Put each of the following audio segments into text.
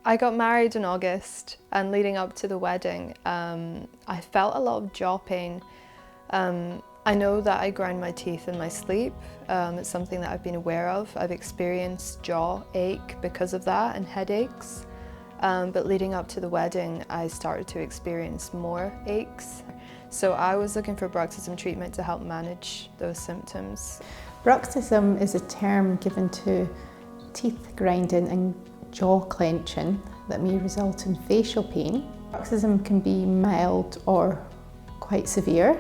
I got married in August, and leading up to the wedding, I felt a lot of jaw pain. I know that I grind my teeth in my sleep. It's something that I've been aware of. I've experienced jaw ache because of that and headaches. But leading up to the wedding, I started to experience more aches. So I was looking for bruxism treatment to help manage those symptoms. Bruxism is a term given to teeth grinding and jaw clenching that may result in facial pain. Bruxism can be mild or quite severe.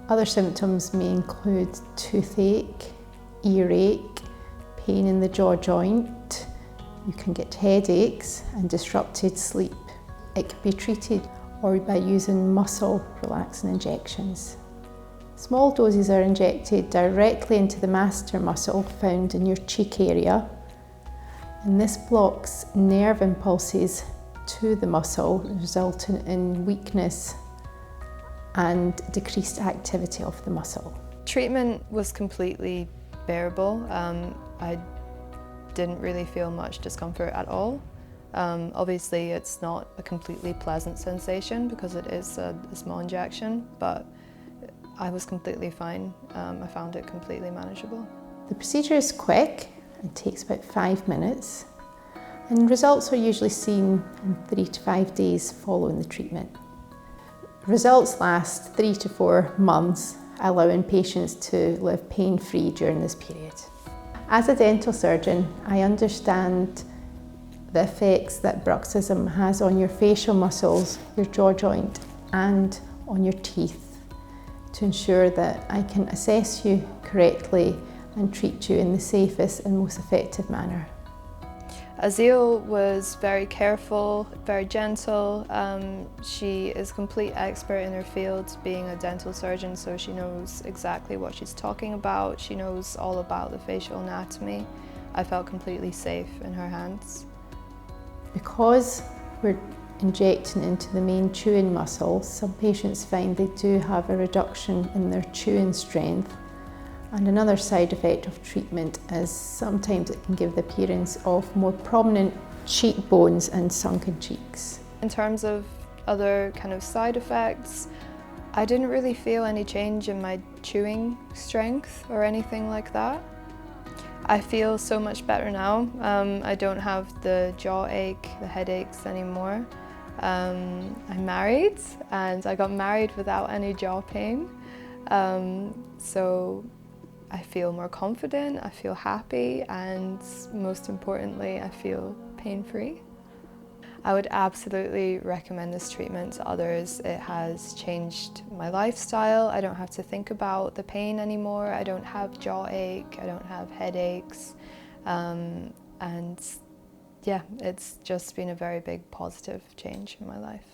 Other symptoms may include toothache, earache, pain in the jaw joint. You can get headaches and disrupted sleep. It can be treated or by using muscle relaxing injections. Small doses are injected directly into the masseter muscle found in your cheek area, and this blocks nerve impulses to the muscle, resulting in weakness and decreased activity of the muscle. Treatment was completely bearable. I didn't really feel much discomfort at all. Obviously it's not a completely pleasant sensation because it is a small injection, but I was completely fine. I found it completely manageable. The procedure is quick and takes about 5 minutes, and results are usually seen in 3 to 5 days following the treatment. Results last 3 to 4 months, allowing patients to live pain-free during this period. As a dental surgeon, I understand the effects that bruxism has on your facial muscles, your jaw joint, and on your teeth, to ensure that I can assess you correctly and treat you in the safest and most effective manner. Azil was very careful, very gentle. She is a complete expert in her field, being a dental surgeon, so she knows exactly what she's talking about. She knows all about the facial anatomy. I felt completely safe in her hands. Because we're injecting into the main chewing muscle, some patients find they do have a reduction in their chewing strength. And another side effect of treatment is sometimes it can give the appearance of more prominent cheekbones and sunken cheeks. In terms of other kind of side effects, I didn't really feel any change in my chewing strength or anything like that. I feel so much better now. I don't have the jaw ache, the headaches anymore. I'm married, and I got married without any jaw pain. So I feel more confident, I feel happy, and most importantly, I feel pain-free. I would absolutely recommend this treatment to others. It has changed my lifestyle. I don't have to think about the pain anymore. I don't have jaw ache, I don't have headaches. And yeah, it's just been a very big positive change in my life.